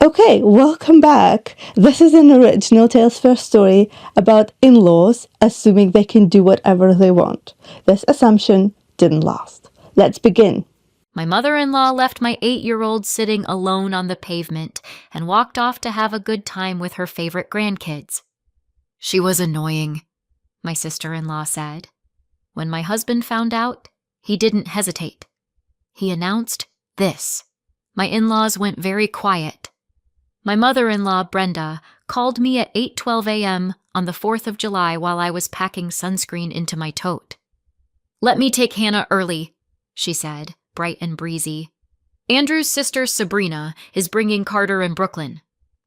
Okay, welcome back. This is an original Tales First story about in-laws assuming they can do whatever they want. This assumption didn't last. Let's begin. My mother-in-law left my 8-year-old sitting alone on the pavement and walked off to have a good time with her favorite grandkids. She was annoying, my sister-in-law said. When my husband found out, he didn't hesitate. He announced this. My in-laws went very quiet. My mother-in-law, Brenda, called me at 8:12 a.m. on the 4th of July while I was packing sunscreen into my tote. "Let me take Hannah early," she said, bright and breezy. "Andrew's sister, Sabrina, is bringing Carter and Brooklyn.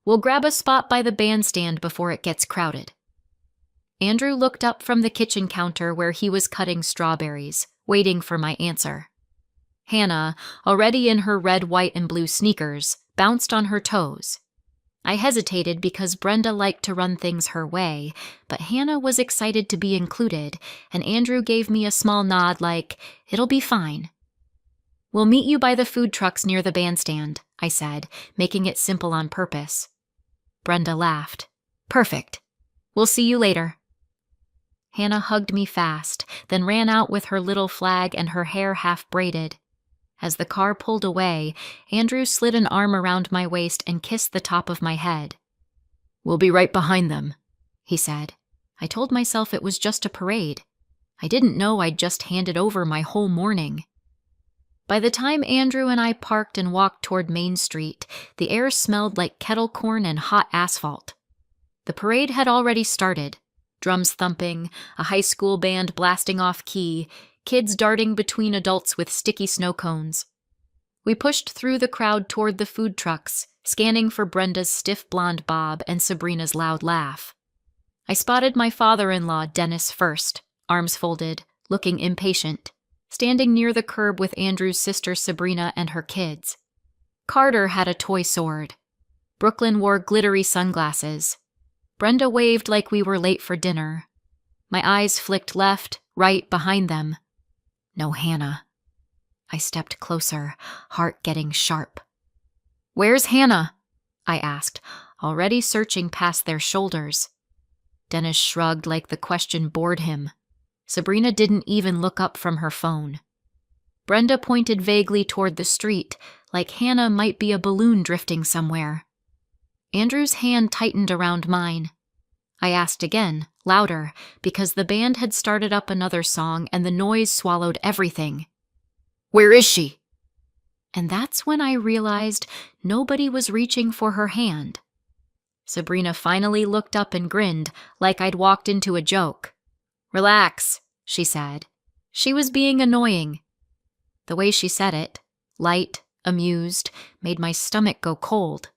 We'll grab a spot by the bandstand before it gets crowded." Andrew looked up from the kitchen counter where he was cutting strawberries, waiting for my answer. Hannah, already in her red, white, and blue sneakers, bounced on her toes. I hesitated because Brenda liked to run things her way, but Hannah was excited to be included, and Andrew gave me a small nod like, "It'll be fine." "We'll meet you by the food trucks near the bandstand," I said, making it simple on purpose. Brenda laughed. "Perfect. We'll see you later." Hannah hugged me fast, then ran out with her little flag and her hair half braided. As the car pulled away, Andrew slid an arm around my waist and kissed the top of my head. "We'll be right behind them," he said. I told myself it was just a parade. I didn't know I'd just handed over my whole morning. By the time Andrew and I parked and walked toward Main Street, the air smelled like kettle corn and hot asphalt. The parade had already started. Drums thumping, a high school band blasting off key, kids darting between adults with sticky snow cones. We pushed through the crowd toward the food trucks, scanning for Brenda's stiff blonde bob and Sabrina's loud laugh. I spotted my father-in-law, Dennis, first, arms folded, looking impatient, standing near the curb with Andrew's sister Sabrina and her kids. Carter had a toy sword. Brooklyn wore glittery sunglasses. Brenda waved like we were late for dinner. My eyes flicked left, right, behind them. No Hannah. I stepped closer, heart getting sharp. "Where's Hannah?" I asked, already searching past their shoulders. Dennis shrugged like the question bored him. Sabrina didn't even look up from her phone. Brenda pointed vaguely toward the street, like Hannah might be a balloon drifting somewhere. Andrew's hand tightened around mine. I asked again, louder, because the band had started up another song and the noise swallowed everything. "Where is she?" And that's when I realized nobody was reaching for her hand. Sabrina finally looked up and grinned, like I'd walked into a joke. "Relax," she said. She was being annoying. The way she said it, light, amused, made my stomach go cold.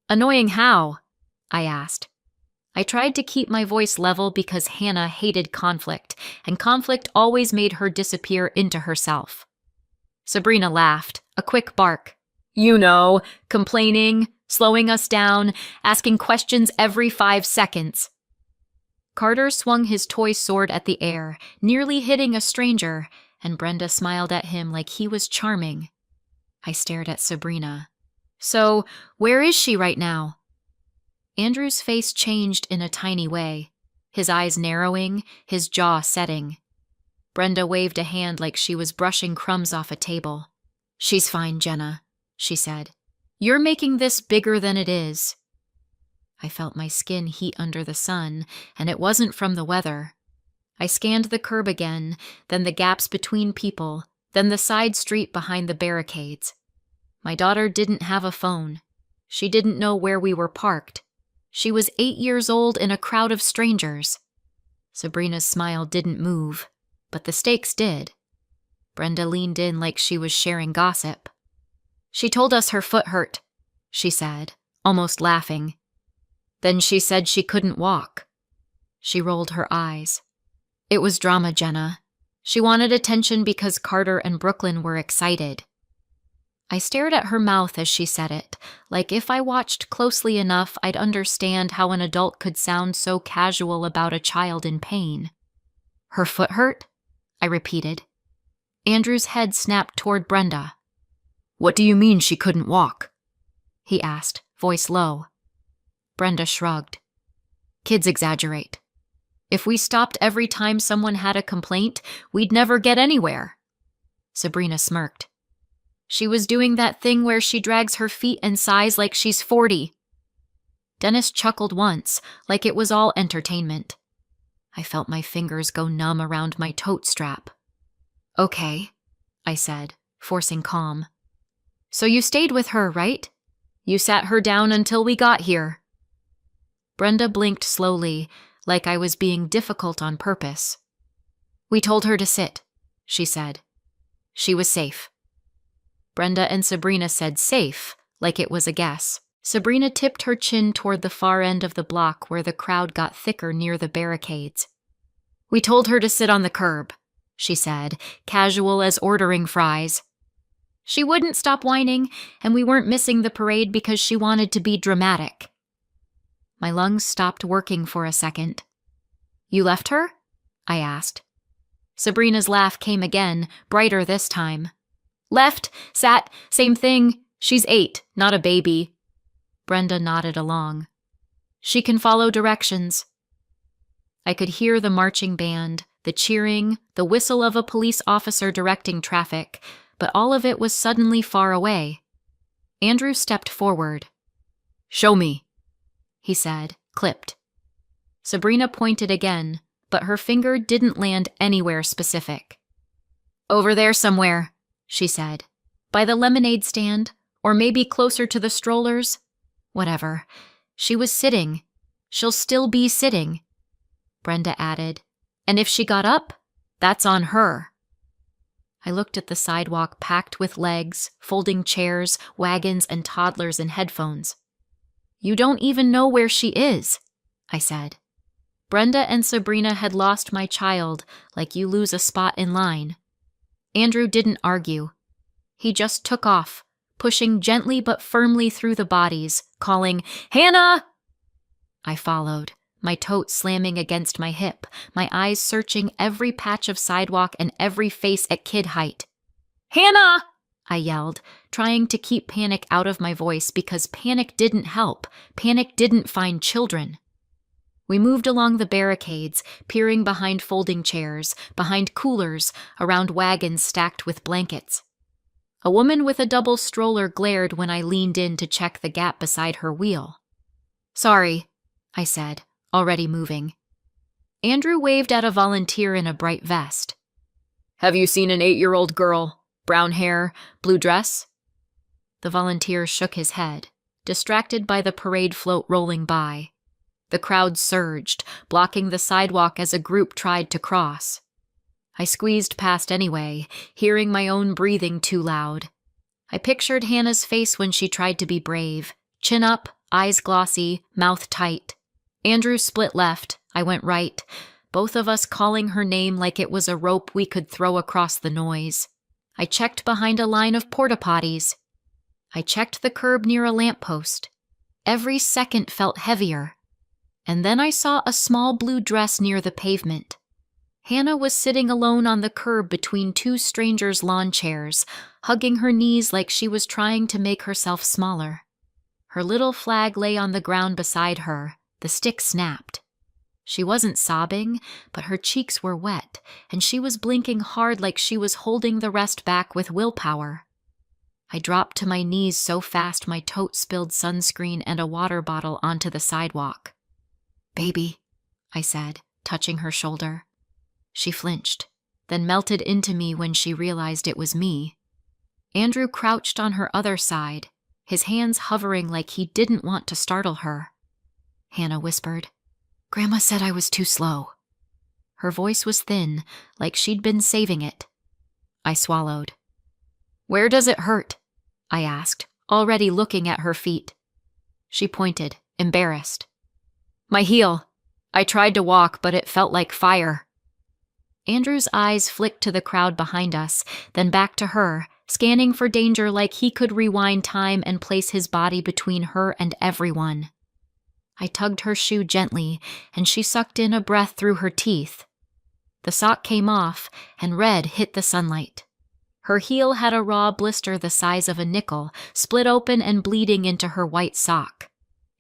"Annoying how?" I asked. I tried to keep my voice level because Hannah hated conflict, and conflict always made her disappear into herself. Sabrina laughed, a quick bark. "You know, complaining, slowing us down, asking questions every 5 seconds. Carter swung his toy sword at the air, nearly hitting a stranger, and Brenda smiled at him like he was charming. I stared at Sabrina. "So, where is she right now?" Andrew's face changed in a tiny way, his eyes narrowing, his jaw setting. Brenda waved a hand like she was brushing crumbs off a table. "She's fine, Jenna," she said. "You're making this bigger than it is." I felt my skin heat under the sun, and it wasn't from the weather. I scanned the curb again, then the gaps between people, then the side street behind the barricades. My daughter didn't have a phone. She didn't know where we were parked. She was 8 years old in a crowd of strangers. Sabrina's smile didn't move, but the stakes did. Brenda leaned in like she was sharing gossip. "She told us her foot hurt," she said, almost laughing. "Then she said she couldn't walk." She rolled her eyes. "It was drama, Jenna. She wanted attention because Carter and Brooklyn were excited." I stared at her mouth as she said it, like if I watched closely enough, I'd understand how an adult could sound so casual about a child in pain. "Her foot hurt?" I repeated. Andrew's head snapped toward Brenda. "What do you mean she couldn't walk?" he asked, voice low. Brenda shrugged. Kids exaggerate. If we stopped every time someone had a complaint, we'd never get anywhere. Sabrina smirked. She was doing that thing where she drags her feet and sighs like she's 40. Dennis chuckled once, like it was all entertainment. I felt my fingers go numb around my tote strap. Okay, I said, forcing calm. So you stayed with her, right? You sat her down until we got here. Brenda blinked slowly, like I was being difficult on purpose. We told her to sit, she said. She was safe. Brenda and Sabrina said safe, like it was a guess. Sabrina tipped her chin toward the far end of the block where the crowd got thicker near the barricades. We told her to sit on the curb, she said, casual as ordering fries. She wouldn't stop whining, and we weren't missing the parade because she wanted to be dramatic. My lungs stopped working for a second. You left her? I asked. Sabrina's laugh came again, brighter this time. Left, sat, same thing. She's 8, not a baby. Brenda nodded along. She can follow directions. I could hear the marching band, the cheering, the whistle of a police officer directing traffic, but all of it was suddenly far away. Andrew stepped forward. Show me, he said, clipped. Sabrina pointed again, but her finger didn't land anywhere specific. Over there somewhere, she said. By the lemonade stand, or maybe closer to the strollers. Whatever. She was sitting. She'll still be sitting. Brenda added, and if she got up, that's on her. I looked at the sidewalk packed with legs, folding chairs, wagons, and toddlers in headphones. You don't even know where she is, I said. Brenda and Sabrina had lost my child like you lose a spot in line. Andrew didn't argue. He just took off, pushing gently but firmly through the bodies, calling, Hannah! I followed, my tote slamming against my hip, my eyes searching every patch of sidewalk and every face at kid height. Hannah! I yelled, trying to keep panic out of my voice because panic didn't help. Panic didn't find children. We moved along the barricades, peering behind folding chairs, behind coolers, around wagons stacked with blankets. A woman with a double stroller glared when I leaned in to check the gap beside her wheel. Sorry, I said, already moving. Andrew waved at a volunteer in a bright vest. Have you seen an 8-year-old girl? Brown hair, blue dress? The volunteer shook his head, distracted by the parade float rolling by. The crowd surged, blocking the sidewalk as a group tried to cross. I squeezed past anyway, hearing my own breathing too loud. I pictured Hannah's face when she tried to be brave. Chin up, eyes glossy, mouth tight. Andrew split left, I went right, both of us calling her name like it was a rope we could throw across the noise. I checked behind a line of porta-potties. I checked the curb near a lamppost. Every second felt heavier. And then I saw a small blue dress near the pavement. Hannah was sitting alone on the curb between 2 strangers' lawn chairs, hugging her knees like she was trying to make herself smaller. Her little flag lay on the ground beside her. The stick snapped. She wasn't sobbing, but her cheeks were wet, and she was blinking hard like she was holding the rest back with willpower. I dropped to my knees so fast my tote spilled sunscreen and a water bottle onto the sidewalk. Baby, I said, touching her shoulder. She flinched, then melted into me when she realized it was me. Andrew crouched on her other side, his hands hovering like he didn't want to startle her. Hannah whispered, Grandma said I was too slow. Her voice was thin, like she'd been saving it. I swallowed. Where does it hurt? I asked, already looking at her feet. She pointed, embarrassed. My heel. I tried to walk, but it felt like fire. Andrew's eyes flicked to the crowd behind us, then back to her, scanning for danger like he could rewind time and place his body between her and everyone. I tugged her shoe gently, and she sucked in a breath through her teeth. The sock came off, and red hit the sunlight. Her heel had a raw blister the size of a nickel, split open and bleeding into her white sock.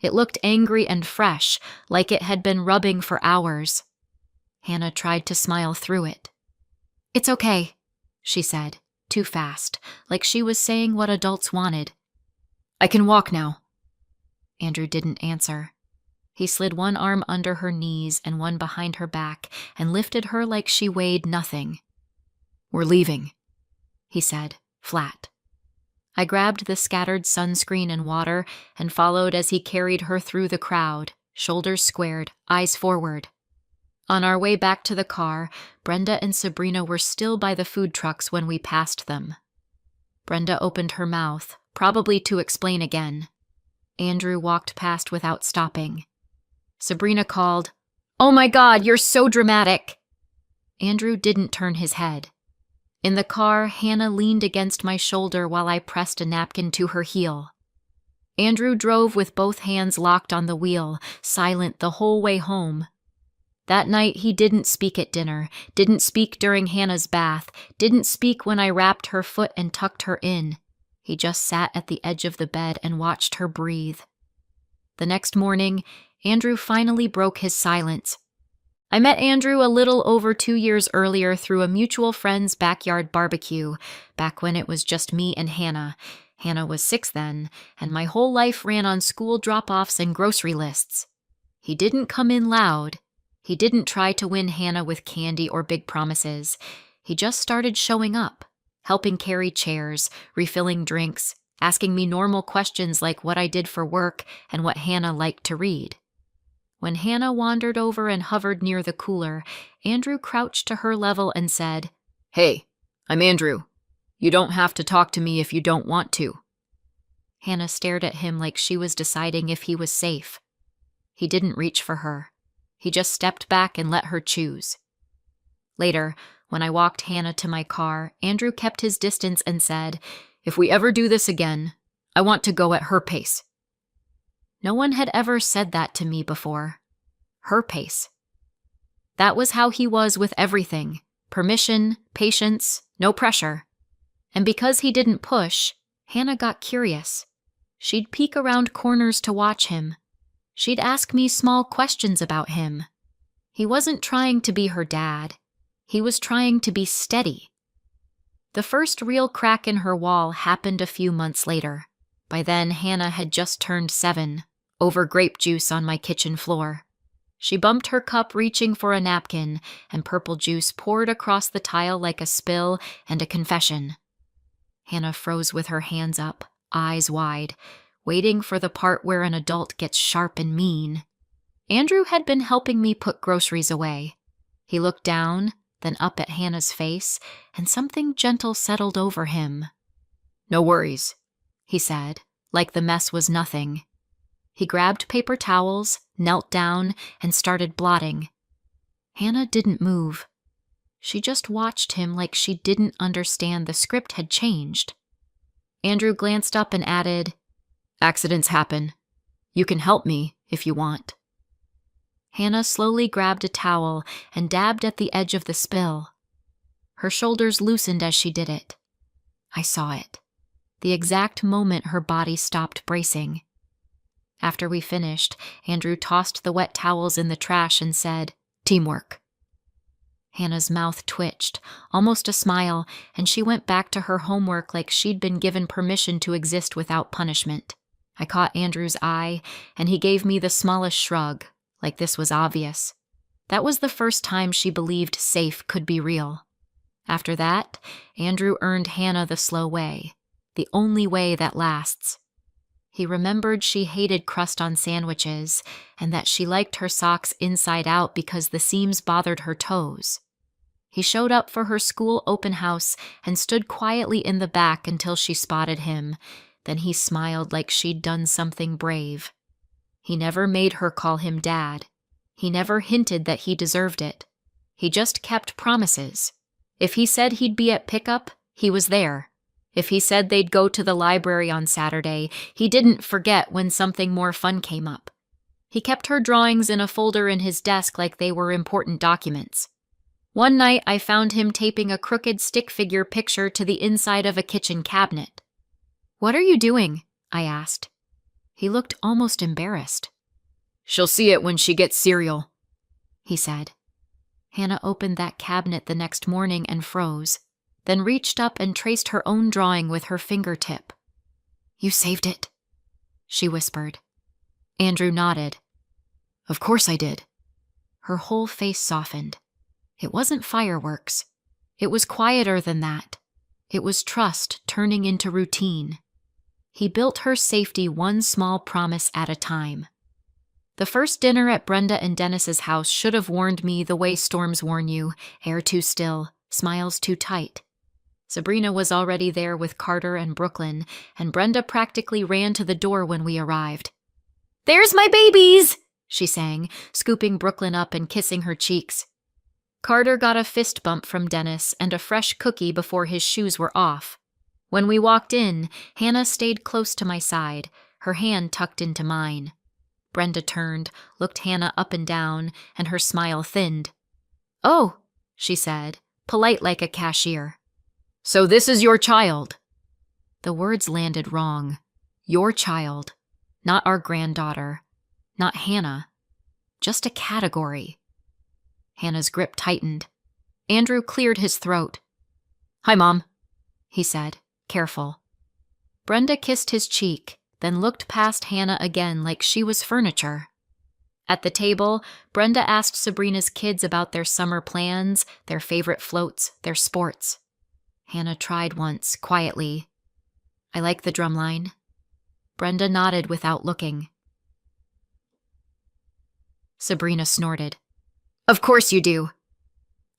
It looked angry and fresh, like it had been rubbing for hours. Hannah tried to smile through it. "It's okay," she said, too fast, like she was saying what adults wanted. "I can walk now." Andrew didn't answer. He slid one arm under her knees and one behind her back and lifted her like she weighed nothing. "We're leaving," he said, flat. I grabbed the scattered sunscreen and water and followed as he carried her through the crowd, shoulders squared, eyes forward. On our way back to the car, Brenda and Sabrina were still by the food trucks when we passed them. Brenda opened her mouth, probably to explain again. Andrew walked past without stopping. Sabrina called, "Oh my God, you're so dramatic!" Andrew didn't turn his head. In the car, Hannah leaned against my shoulder while I pressed a napkin to her heel. Andrew drove with both hands locked on the wheel, silent the whole way home. That night he didn't speak at dinner, didn't speak during Hannah's bath, didn't speak when I wrapped her foot and tucked her in. He just sat at the edge of the bed and watched her breathe. The next morning, Andrew finally broke his silence. I met Andrew a little over 2 years earlier through a mutual friend's backyard barbecue, back when it was just me and Hannah. Hannah was 6 then, and my whole life ran on school drop-offs and grocery lists. He didn't come in loud. He didn't try to win Hannah with candy or big promises. He just started showing up, helping carry chairs, refilling drinks, asking me normal questions like what I did for work and what Hannah liked to read. When Hannah wandered over and hovered near the cooler, Andrew crouched to her level and said, "Hey, I'm Andrew. You don't have to talk to me if you don't want to." Hannah stared at him like she was deciding if he was safe. He didn't reach for her. He just stepped back and let her choose. Later, when I walked Hannah to my car, Andrew kept his distance and said, "If we ever do this again, I want to go at her pace." No one had ever said that to me before. Her pace. That was how he was with everything. Permission, patience, no pressure. And because he didn't push, Hannah got curious. She'd peek around corners to watch him. She'd ask me small questions about him. He wasn't trying to be her dad. He was trying to be steady. The first real crack in her wall happened a few months later. By then, Hannah had just turned 7, over grape juice on my kitchen floor. She bumped her cup reaching for a napkin, and purple juice poured across the tile like a spill and a confession. Hannah froze with her hands up, eyes wide, waiting for the part where an adult gets sharp and mean. Andrew had been helping me put groceries away. He looked down, then up at Hannah's face, and something gentle settled over him. "No worries," he said, like the mess was nothing. He grabbed paper towels, knelt down, and started blotting. Hannah didn't move. She just watched him like she didn't understand the script had changed. Andrew glanced up and added, "Accidents happen. You can help me if you want." Hannah slowly grabbed a towel and dabbed at the edge of the spill. Her shoulders loosened as she did it. I saw it. The exact moment her body stopped bracing. After we finished, Andrew tossed the wet towels in the trash and said, "Teamwork." Hannah's mouth twitched, almost a smile, and she went back to her homework like she'd been given permission to exist without punishment. I caught Andrew's eye, and he gave me the smallest shrug, like this was obvious. That was the first time she believed safe could be real. After that, Andrew earned Hannah the slow way, the only way that lasts. He remembered she hated crust on sandwiches, and that she liked her socks inside out because the seams bothered her toes. He showed up for her school open house and stood quietly in the back until she spotted him. Then he smiled like she'd done something brave. He never made her call him Dad. He never hinted that he deserved it. He just kept promises. If he said he'd be at pickup, he was there. If he said they'd go to the library on Saturday, he didn't forget when something more fun came up. He kept her drawings in a folder in his desk like they were important documents. One night, I found him taping a crooked stick figure picture to the inside of a kitchen cabinet. "What are you doing?" I asked. He looked almost embarrassed. "She'll see it when she gets cereal," he said. Hannah opened that cabinet the next morning and froze, then reached up and traced her own drawing with her fingertip. "You saved it," she whispered. Andrew nodded. "Of course I did." Her whole face softened. It wasn't fireworks. It was quieter than that. It was trust turning into routine. He built her safety one small promise at a time. The first dinner at Brenda and Dennis's house should have warned me the way storms warn you: air too still, smiles too tight. Sabrina was already there with Carter and Brooklyn, and Brenda practically ran to the door when we arrived. "There's my babies!" she sang, scooping Brooklyn up and kissing her cheeks. Carter got a fist bump from Dennis and a fresh cookie before his shoes were off. When we walked in, Hannah stayed close to my side, her hand tucked into mine. Brenda turned, looked Hannah up and down, and her smile thinned. "Oh," she said, polite like a cashier. "So this is your child." The words landed wrong. Your child, not our granddaughter, not Hannah, just a category. Hannah's grip tightened. Andrew cleared his throat. "Hi, Mom," he said, careful. Brenda kissed his cheek, then looked past Hannah again like she was furniture. At the table, Brenda asked Sabrina's kids about their summer plans, their favorite floats, their sports. Hannah tried once, quietly. "I like the drumline." Brenda nodded without looking. Sabrina snorted. "Of course you do."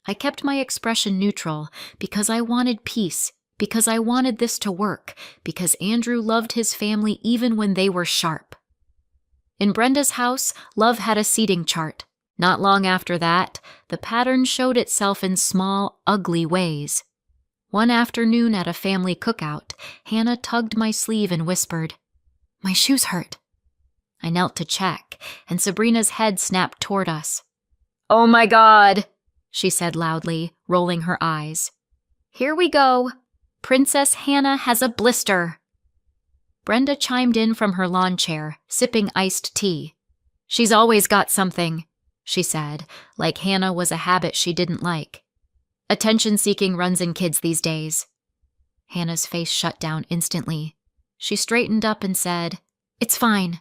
I kept my expression neutral because I wanted peace, because I wanted this to work, because Andrew loved his family even when they were sharp. In Brenda's house, love had a seating chart. Not long after that, the pattern showed itself in small, ugly ways. One afternoon at a family cookout, Hannah tugged my sleeve and whispered, "My shoes hurt." I knelt to check, and Sabrina's head snapped toward us. "Oh my God," she said loudly, rolling her eyes. "Here we go. Princess Hannah has a blister." Brenda chimed in from her lawn chair, sipping iced tea. "She's always got something," she said, like Hannah was a habit she didn't like. "Attention-seeking runs in kids these days." Hannah's face shut down instantly. She straightened up and said, "It's fine,"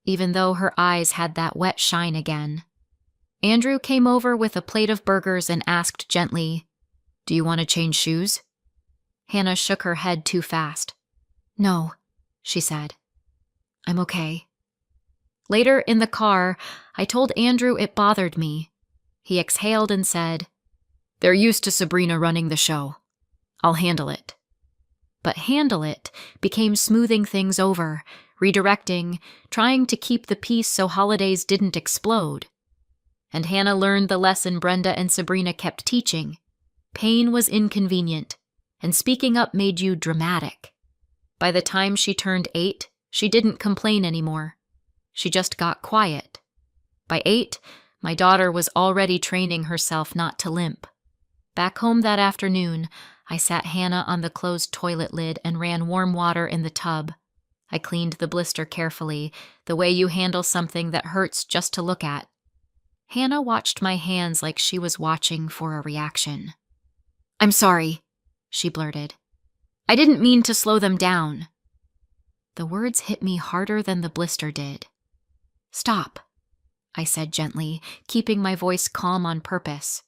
even though her eyes had that wet shine again. Andrew came over with a plate of burgers and asked gently, "Do you want to change shoes?" Hannah shook her head too fast. "No," she said. "I'm okay." Later in the car, I told Andrew it bothered me. He exhaled and said, "They're used to Sabrina running the show. I'll handle it." But handle it became smoothing things over, redirecting, trying to keep the peace so holidays didn't explode. And Hannah learned the lesson Brenda and Sabrina kept teaching. Pain was inconvenient, and speaking up made you dramatic. By the time she turned 8, she didn't complain anymore. She just got quiet. By 8, my daughter was already training herself not to limp. Back home that afternoon, I sat Hannah on the closed toilet lid and ran warm water in the tub. I cleaned the blister carefully, the way you handle something that hurts just to look at. Hannah watched my hands like she was watching for a reaction. "I'm sorry," she blurted. "I didn't mean to slow them down." The words hit me harder than the blister did. "Stop," I said gently, keeping my voice calm on purpose.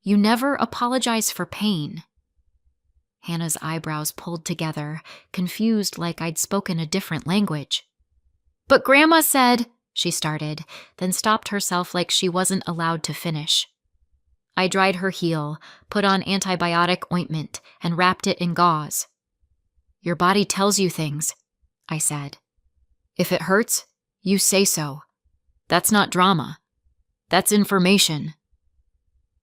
"You never apologize for pain." Hannah's eyebrows pulled together, confused like I'd spoken a different language. "But Grandma said," she started, then stopped herself like she wasn't allowed to finish. I dried her heel, put on antibiotic ointment, and wrapped it in gauze. "Your body tells you things," I said. "If it hurts, you say so. That's not drama. That's information."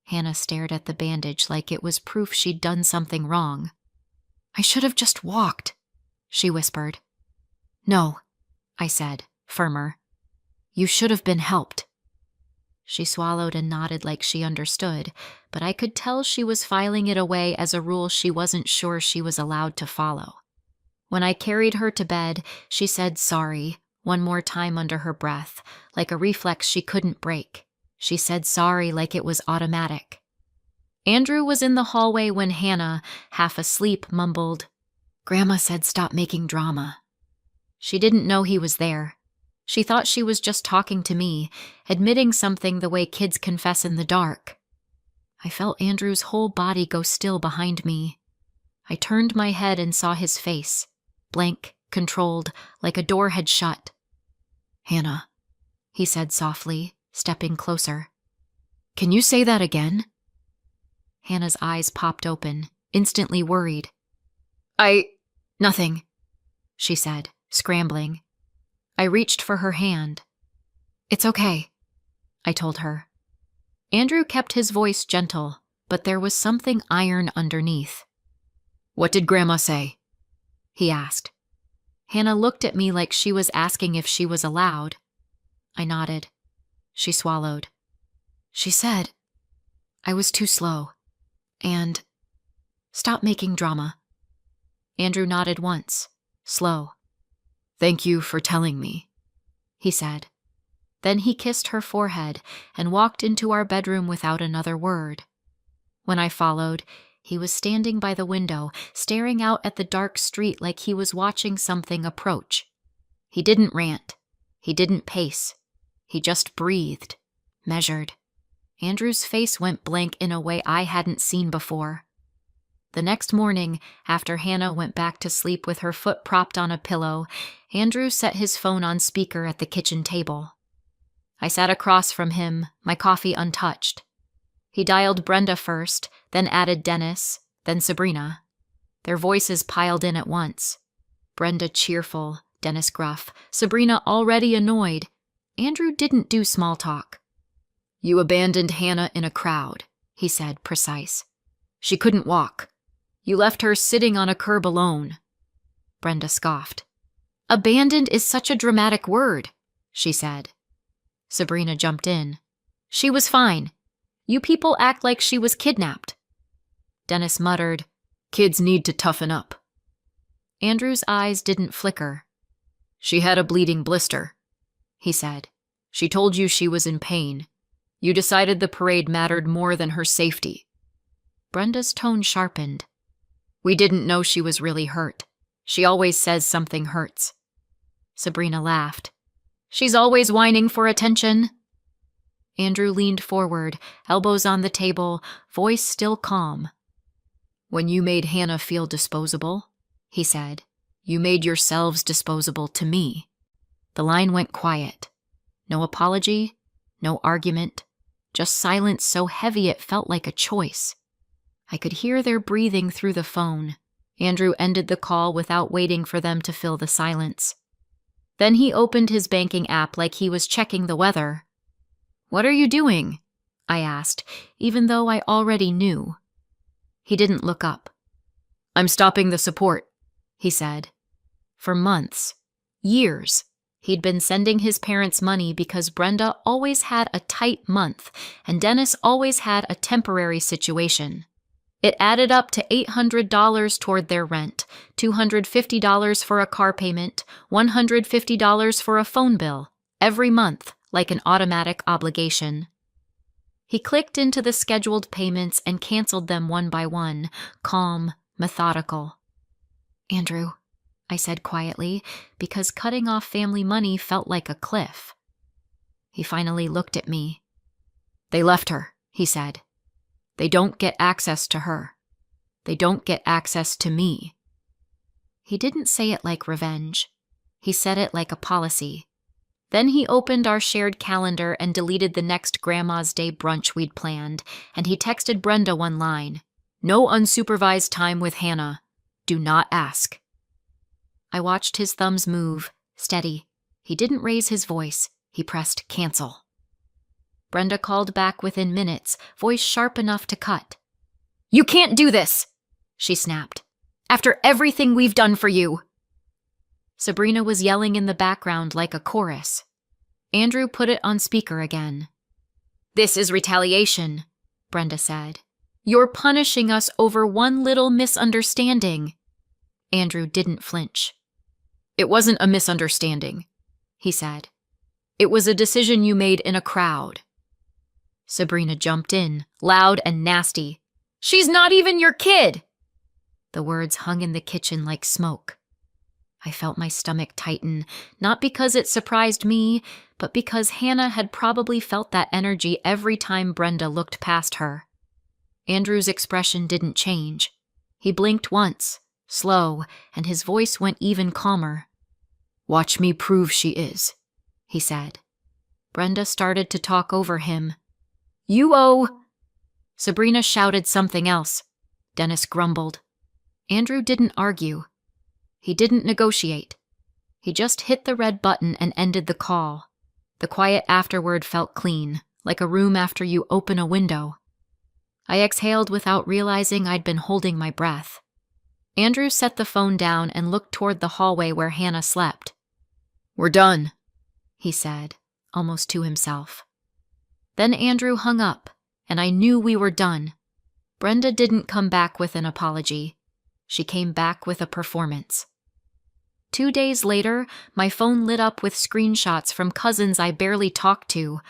Hannah stared at the bandage like it was proof she'd done something wrong. "I should have just walked," she whispered. "No," I said, firmer. "You should have been helped." She swallowed and nodded like she understood, but I could tell she was filing it away as a rule she wasn't sure she was allowed to follow. When I carried her to bed, she said sorry one more time under her breath, like a reflex she couldn't break. She said sorry like it was automatic. Andrew was in the hallway when Hannah, half asleep, mumbled, "Grandma said stop making drama." She didn't know he was there. She thought she was just talking to me, admitting something the way kids confess in the dark. I felt Andrew's whole body go still behind me. I turned my head and saw his face, blank, controlled, like a door had shut. "Hannah," he said softly, stepping closer. "Can you say that again?" Hannah's eyes popped open, instantly worried. Nothing," she said, scrambling. I reached for her hand. "It's okay," I told her. Andrew kept his voice gentle, but there was something iron underneath. "What did Grandma say?" he asked. Hannah looked at me like she was asking if she was allowed. I nodded. She swallowed. "She said I was too slow, and stop making drama." Andrew nodded once, slow. "Thank you for telling me," he said. Then he kissed her forehead and walked into our bedroom without another word. When I followed, he was standing by the window, staring out at the dark street like he was watching something approach. He didn't rant. He didn't pace. He just breathed, measured. Andrew's face went blank in a way I hadn't seen before. The next morning, after Hannah went back to sleep with her foot propped on a pillow, Andrew set his phone on speaker at the kitchen table. I sat across from him, my coffee untouched. He dialed Brenda first, then added Dennis, then Sabrina. Their voices piled in at once. Brenda cheerful, Dennis gruff, Sabrina already annoyed. Andrew didn't do small talk. "You abandoned Hannah in a crowd," he said, precise. "She couldn't walk. You left her sitting on a curb alone." Brenda scoffed. "Abandoned is such a dramatic word," she said. Sabrina jumped in. "She was fine. You people act like she was kidnapped." Dennis muttered, "Kids need to toughen up." Andrew's eyes didn't flicker. "She had a bleeding blister," he said. "She told you she was in pain. You decided the parade mattered more than her safety." Brenda's tone sharpened. "We didn't know she was really hurt. She always says something hurts." Sabrina laughed. "She's always whining for attention." Andrew leaned forward, elbows on the table, voice still calm. "When you made Hannah feel disposable," he said, "you made yourselves disposable to me." The line went quiet. No apology, no argument, just silence so heavy it felt like a choice. I could hear their breathing through the phone. Andrew ended the call without waiting for them to fill the silence. Then he opened his banking app like he was checking the weather. "What are you doing?" I asked, even though I already knew. He didn't look up. "I'm stopping the support," he said. For months, years, he'd been sending his parents money because Brenda always had a tight month and Dennis always had a temporary situation. It added up to $800 toward their rent, $250 for a car payment, $150 for a phone bill, every month, like an automatic obligation. He clicked into the scheduled payments and canceled them one by one, calm, methodical. "Andrew," I said quietly, because cutting off family money felt like a cliff. He finally looked at me. "They left her," he said. "They don't get access to her. They don't get access to me." He didn't say it like revenge. He said it like a policy. Then he opened our shared calendar and deleted the next Grandma's Day brunch we'd planned, and he texted Brenda one line. "No unsupervised time with Hannah. Do not ask." I watched his thumbs move, steady. He didn't raise his voice. He pressed cancel. Brenda called back within minutes, voice sharp enough to cut. "You can't do this," she snapped. "After everything we've done for you." Sabrina was yelling in the background like a chorus. Andrew put it on speaker again. "This is retaliation," Brenda said. "You're punishing us over one little misunderstanding." Andrew didn't flinch. "It wasn't a misunderstanding," he said. "It was a decision you made in a crowd." Sabrina jumped in, loud and nasty. "She's not even your kid!" The words hung in the kitchen like smoke. I felt my stomach tighten, not because it surprised me, but because Hannah had probably felt that energy every time Brenda looked past her. Andrew's expression didn't change. He blinked once, slow, and his voice went even calmer. "Watch me prove she is," he said. Brenda started to talk over him. "You owe—" Sabrina shouted something else. Dennis grumbled. Andrew didn't argue. He didn't negotiate. He just hit the red button and ended the call. The quiet afterward felt clean, like a room after you open a window. I exhaled without realizing I'd been holding my breath. Andrew set the phone down and looked toward the hallway where Hannah slept. "We're done," he said, almost to himself. Then Andrew hung up, and I knew we were done. Brenda didn't come back with an apology. She came back with a performance. 2 days later, my phone lit up with screenshots from cousins I barely talked to.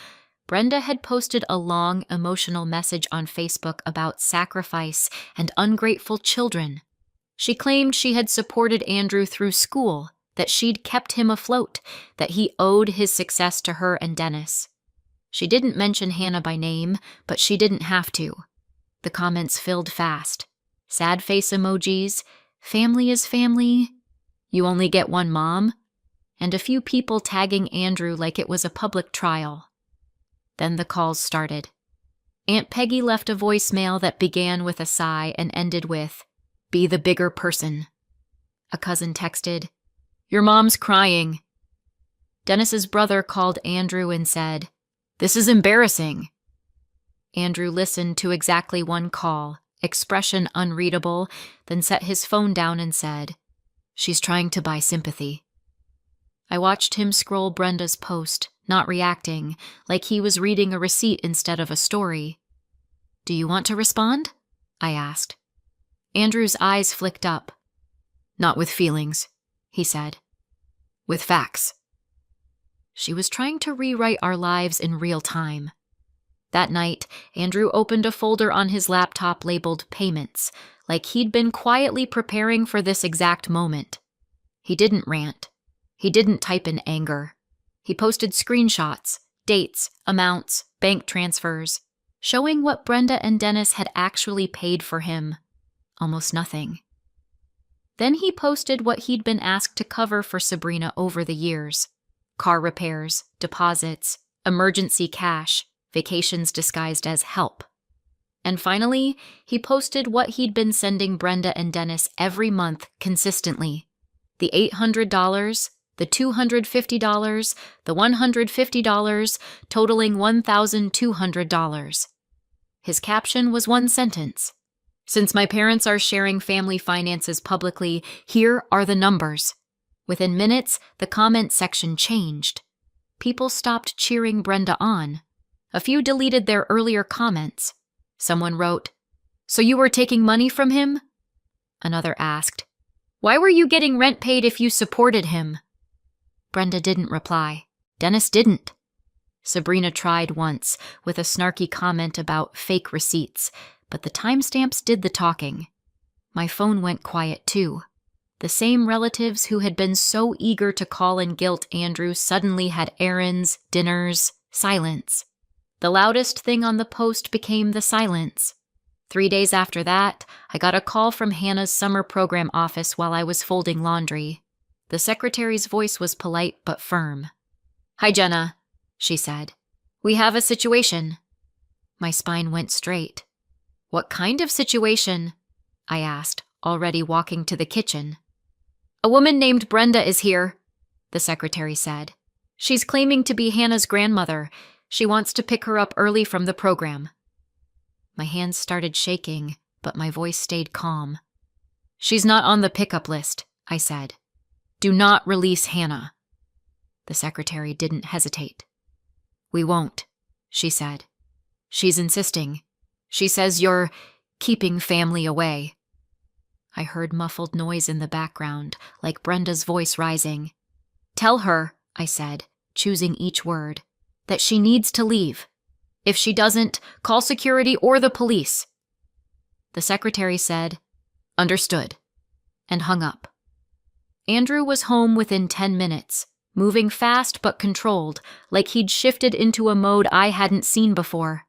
Brenda had posted a long, emotional message on Facebook about sacrifice and ungrateful children. She claimed she had supported Andrew through school, that she'd kept him afloat, that he owed his success to her and Dennis. She didn't mention Hannah by name, but she didn't have to. The comments filled fast. Sad face emojis, family is family, you only get one mom, and a few people tagging Andrew like it was a public trial. Then the calls started. Aunt Peggy left a voicemail that began with a sigh and ended with, "Be the bigger person." A cousin texted, "Your mom's crying." Dennis's brother called Andrew and said, "This is embarrassing." Andrew listened to exactly one call, expression unreadable, then set his phone down and said, "She's trying to buy sympathy." I watched him scroll Brenda's post, not reacting, like he was reading a receipt instead of a story. "Do you want to respond?" I asked. Andrew's eyes flicked up. "Not with feelings," he said. "With facts." She was trying to rewrite our lives in real time. That night, Andrew opened a folder on his laptop labeled Payments, like he'd been quietly preparing for this exact moment. He didn't rant. He didn't type in anger. He posted screenshots, dates, amounts, bank transfers, showing what Brenda and Dennis had actually paid for him. Almost nothing. Then he posted what he'd been asked to cover for Sabrina over the years. Car repairs, deposits, emergency cash, vacations disguised as help. And finally, he posted what he'd been sending Brenda and Dennis every month consistently. The $800, the $250, the $150, totaling $1,200. His caption was one sentence. "Since my parents are sharing family finances publicly, here are the numbers." Within minutes, the comment section changed. People stopped cheering Brenda on. A few deleted their earlier comments. Someone wrote, "So you were taking money from him?" Another asked, "Why were you getting rent paid if you supported him?" Brenda didn't reply. Dennis didn't. Sabrina tried once, with a snarky comment about fake receipts, but the timestamps did the talking. My phone went quiet too. The same relatives who had been so eager to call and guilt Andrew suddenly had errands, dinners, silence. The loudest thing on the post became the silence. 3 days after that, I got a call from Hannah's summer program office while I was folding laundry. The secretary's voice was polite but firm. "Hi, Jenna," she said. "We have a situation." My spine went straight. "What kind of situation?" I asked, already walking to the kitchen. "A woman named Brenda is here," the secretary said. "She's claiming to be Hannah's grandmother. She wants to pick her up early from the program." My hands started shaking, but my voice stayed calm. "She's not on the pickup list," I said. "Do not release Hannah." The secretary didn't hesitate. "We won't," she said. She's insisting. She says you're keeping family away. I heard muffled noise in the background, like Brenda's voice rising. Tell her, I said, choosing each word, that she needs to leave. If she doesn't, call security or the police. The secretary said, understood, and hung up. Andrew was home within 10 minutes, moving fast but controlled, like he'd shifted into a mode I hadn't seen before.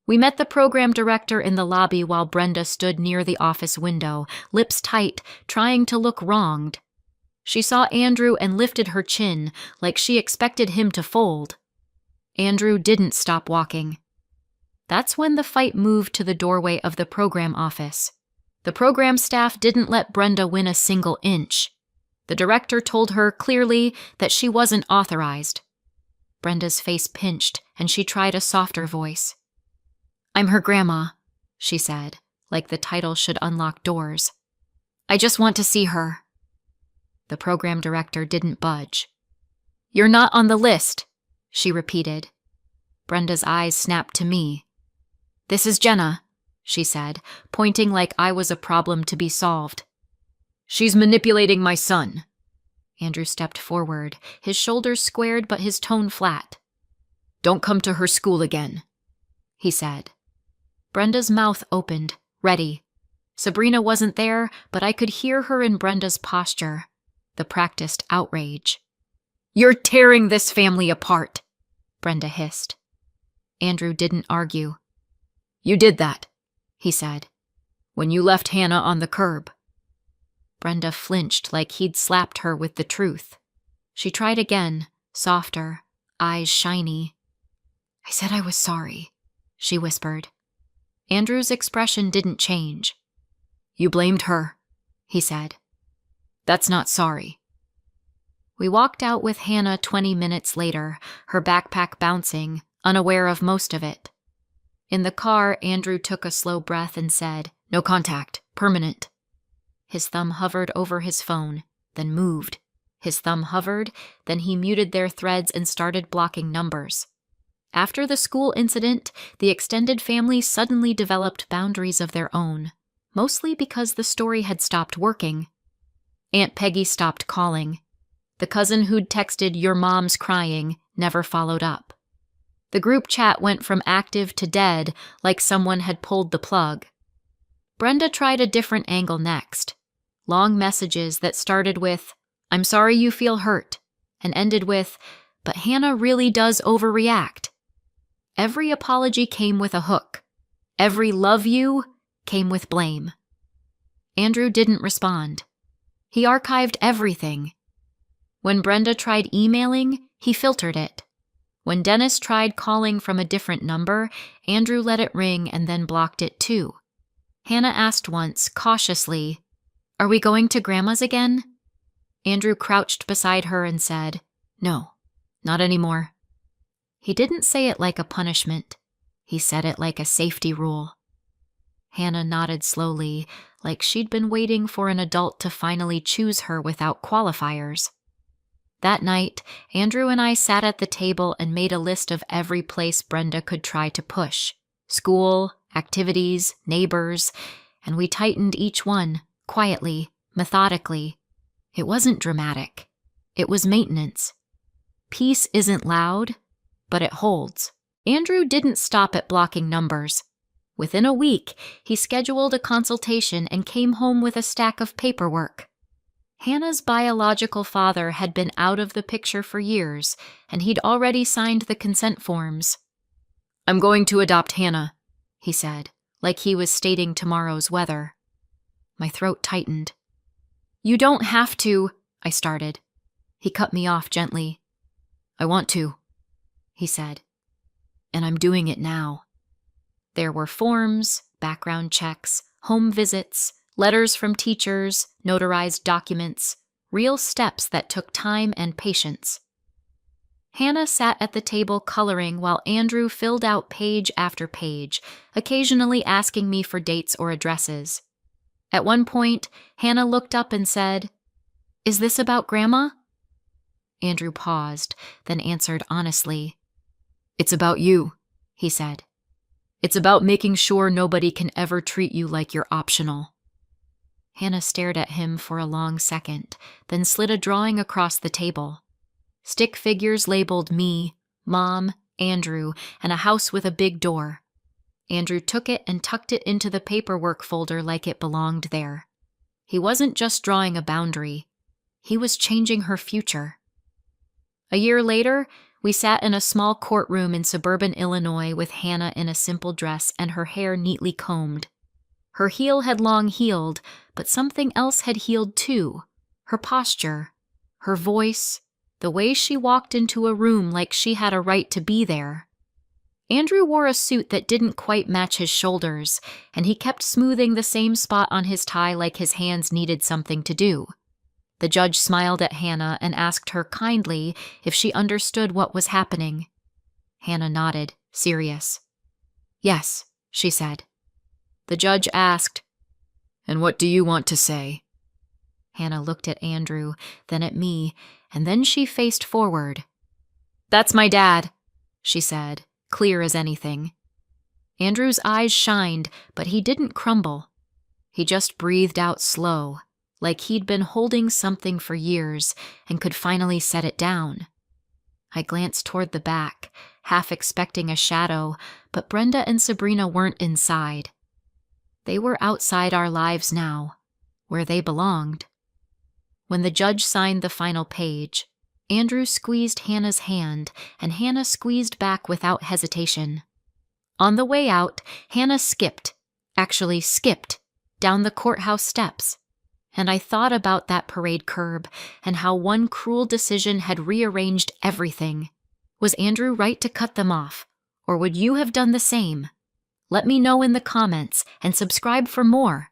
We met the program director in the lobby while Brenda stood near the office window, lips tight, trying to look wronged. She saw Andrew and lifted her chin, like she expected him to fold. Andrew didn't stop walking. That's when the fight moved to the doorway of the program office. The program staff didn't let Brenda win a single inch. The director told her clearly that she wasn't authorized. Brenda's face pinched, and she tried a softer voice. I'm her grandma, she said, like the title should unlock doors. I just want to see her. The program director didn't budge. You're not on the list, she repeated. Brenda's eyes snapped to me. This is Jenna, she said, pointing like I was a problem to be solved. She's manipulating my son. Andrew stepped forward, his shoulders squared but his tone flat. Don't come to her school again, he said. Brenda's mouth opened, ready. Sabrina wasn't there, but I could hear her in Brenda's posture, the practiced outrage. You're tearing this family apart, Brenda hissed. Andrew didn't argue. You did that, he said, when you left Hannah on the curb. Brenda flinched like he'd slapped her with the truth. She tried again, softer, eyes shiny. I said I was sorry, she whispered. Andrew's expression didn't change. You blamed her, he said. That's not sorry. We walked out with Hannah 20 minutes later, her backpack bouncing, unaware of most of it. In the car, Andrew took a slow breath and said, No contact, permanent. His thumb hovered over his phone, then moved. His thumb hovered, then he muted their threads and started blocking numbers. After the school incident, the extended family suddenly developed boundaries of their own, mostly because the story had stopped working. Aunt Peggy stopped calling. The cousin who'd texted "Your mom's crying" never followed up. The group chat went from active to dead, like someone had pulled the plug. Brenda tried a different angle next. Long messages that started with, I'm sorry you feel hurt, and ended with, but Hannah really does overreact. Every apology came with a hook. Every love you came with blame. Andrew didn't respond. He archived everything. When Brenda tried emailing, he filtered it. When Dennis tried calling from a different number, Andrew let it ring and then blocked it too. Hannah asked once, cautiously, Are we going to Grandma's again? Andrew crouched beside her and said, No, not anymore. He didn't say it like a punishment. He said it like a safety rule. Hannah nodded slowly, like she'd been waiting for an adult to finally choose her without qualifiers. That night, Andrew and I sat at the table and made a list of every place Brenda could try to push. School, activities, neighbors, and we tightened each one, quietly, methodically. It wasn't dramatic. It was maintenance. Peace isn't loud, but it holds. Andrew didn't stop at blocking numbers. Within a week, he scheduled a consultation and came home with a stack of paperwork. Hannah's biological father had been out of the picture for years, and he'd already signed the consent forms. I'm going to adopt Hannah, he said, like he was stating tomorrow's weather. My throat tightened. You don't have to, I started. He cut me off gently. I want to, he said, and I'm doing it now. There were forms, background checks, home visits, letters from teachers, notarized documents, real steps that took time and patience. Hannah sat at the table coloring while Andrew filled out page after page, occasionally asking me for dates or addresses. At one point, Hannah looked up and said, Is this about Grandma? Andrew paused, then answered honestly. It's about you, he said. It's about making sure nobody can ever treat you like you're optional. Hannah stared at him for a long second, then slid a drawing across the table. Stick figures labeled me, Mom, Andrew, and a house with a big door. Andrew took it and tucked it into the paperwork folder like it belonged there. He wasn't just drawing a boundary. He was changing her future. A year later, we sat in a small courtroom in suburban Illinois with Hannah in a simple dress and her hair neatly combed. Her heel had long healed, but something else had healed too. Her posture, her voice, the way she walked into a room like she had a right to be there. Andrew wore a suit that didn't quite match his shoulders, and he kept smoothing the same spot on his tie like his hands needed something to do. The judge smiled at Hannah and asked her kindly if she understood what was happening. Hannah nodded, serious. "Yes," she said. The judge asked, "And what do you want to say?" Hannah looked at Andrew, then at me, and then she faced forward. "That's my dad," she said, clear as anything. Andrew's eyes shined, but he didn't crumble. He just breathed out slow, like he'd been holding something for years and could finally set it down. I glanced toward the back, half expecting a shadow, but Brenda and Sabrina weren't inside. They were outside our lives now, where they belonged. When the judge signed the final page, Andrew squeezed Hannah's hand, and Hannah squeezed back without hesitation. On the way out, Hannah skipped, down the courthouse steps. And I thought about that parade curb and how one cruel decision had rearranged everything. Was Andrew right to cut them off, or would you have done the same? Let me know in the comments and subscribe for more.